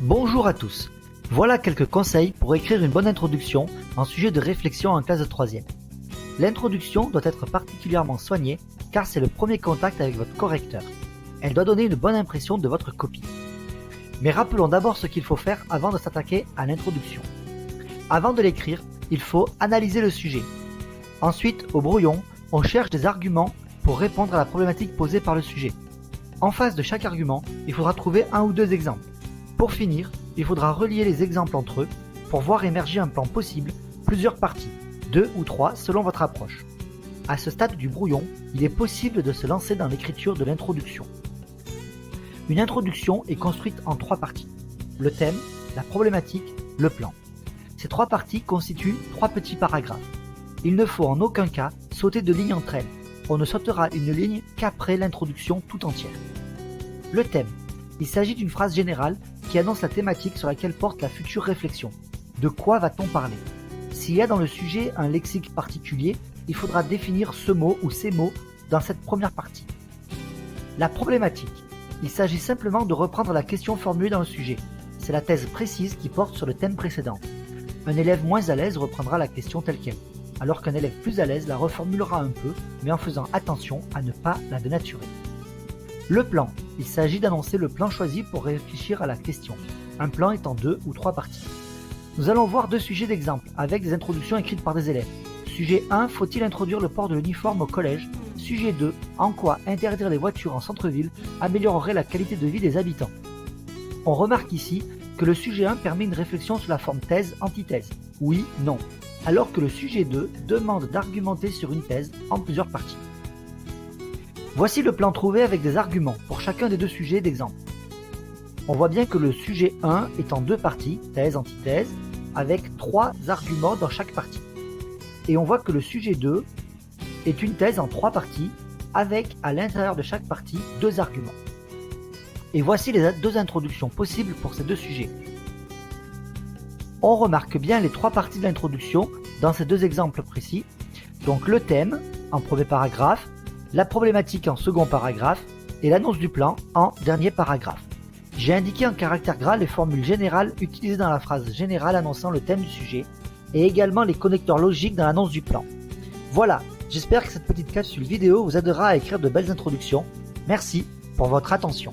Bonjour à tous. Voilà quelques conseils pour écrire une bonne introduction en sujet de réflexion en classe de 3e. L'introduction doit être particulièrement soignée car c'est le premier contact avec votre correcteur. Elle doit donner une bonne impression de votre copie. Mais rappelons d'abord ce qu'il faut faire avant de s'attaquer à l'introduction. Avant de l'écrire, il faut analyser le sujet. Ensuite, au brouillon, on cherche des arguments pour répondre à la problématique posée par le sujet. En face de chaque argument, il faudra trouver un ou deux exemples. Pour finir, il faudra relier les exemples entre eux pour voir émerger un plan possible, plusieurs parties, 2 ou 3 selon votre approche. À ce stade du brouillon, il est possible de se lancer dans l'écriture de l'introduction. Une introduction est construite en 3 parties. Le thème, la problématique, le plan. Ces 3 parties constituent 3 petits paragraphes. Il ne faut en aucun cas sauter de ligne entre elles. On ne sautera une ligne qu'après l'introduction tout entière. Le thème. Il s'agit d'une phrase générale qui annonce la thématique sur laquelle porte la future réflexion. De quoi va-t-on parler? S'il y a dans le sujet un lexique particulier, il faudra définir ce mot ou ces mots dans cette première partie. La problématique. Il s'agit simplement de reprendre la question formulée dans le sujet. C'est la thèse précise qui porte sur le thème précédent. Un élève moins à l'aise reprendra la question telle qu'elle, alors qu'un élève plus à l'aise la reformulera un peu, mais en faisant attention à ne pas la dénaturer. Le plan. Il s'agit d'annoncer le plan choisi pour réfléchir à la question. Un plan est en 2 ou 3 parties. Nous allons voir 2 sujets d'exemple, avec des introductions écrites par des élèves. Sujet 1, faut-il introduire le port de l'uniforme au collège? Sujet 2, en quoi interdire les voitures en centre-ville améliorerait la qualité de vie des habitants? On remarque ici que le sujet 1 permet une réflexion sous la forme thèse-antithèse. Oui, non. Alors que le sujet 2 demande d'argumenter sur une thèse en plusieurs parties. Voici le plan trouvé avec des arguments pour chacun des 2 sujets d'exemple. On voit bien que le sujet 1 est en 2 parties, thèse, antithèse, avec 3 arguments dans chaque partie. Et on voit que le sujet 2 est une thèse en 3 parties, avec à l'intérieur de chaque partie 2 arguments. Et voici les 2 introductions possibles pour ces 2 sujets. On remarque bien les 3 parties de l'introduction dans ces 2 exemples précis. Donc le thème en premier paragraphe, la problématique en second paragraphe et l'annonce du plan en dernier paragraphe. J'ai indiqué en caractère gras les formules générales utilisées dans la phrase générale annonçant le thème du sujet et également les connecteurs logiques dans l'annonce du plan. Voilà, j'espère que cette petite capsule vidéo vous aidera à écrire de belles introductions. Merci pour votre attention.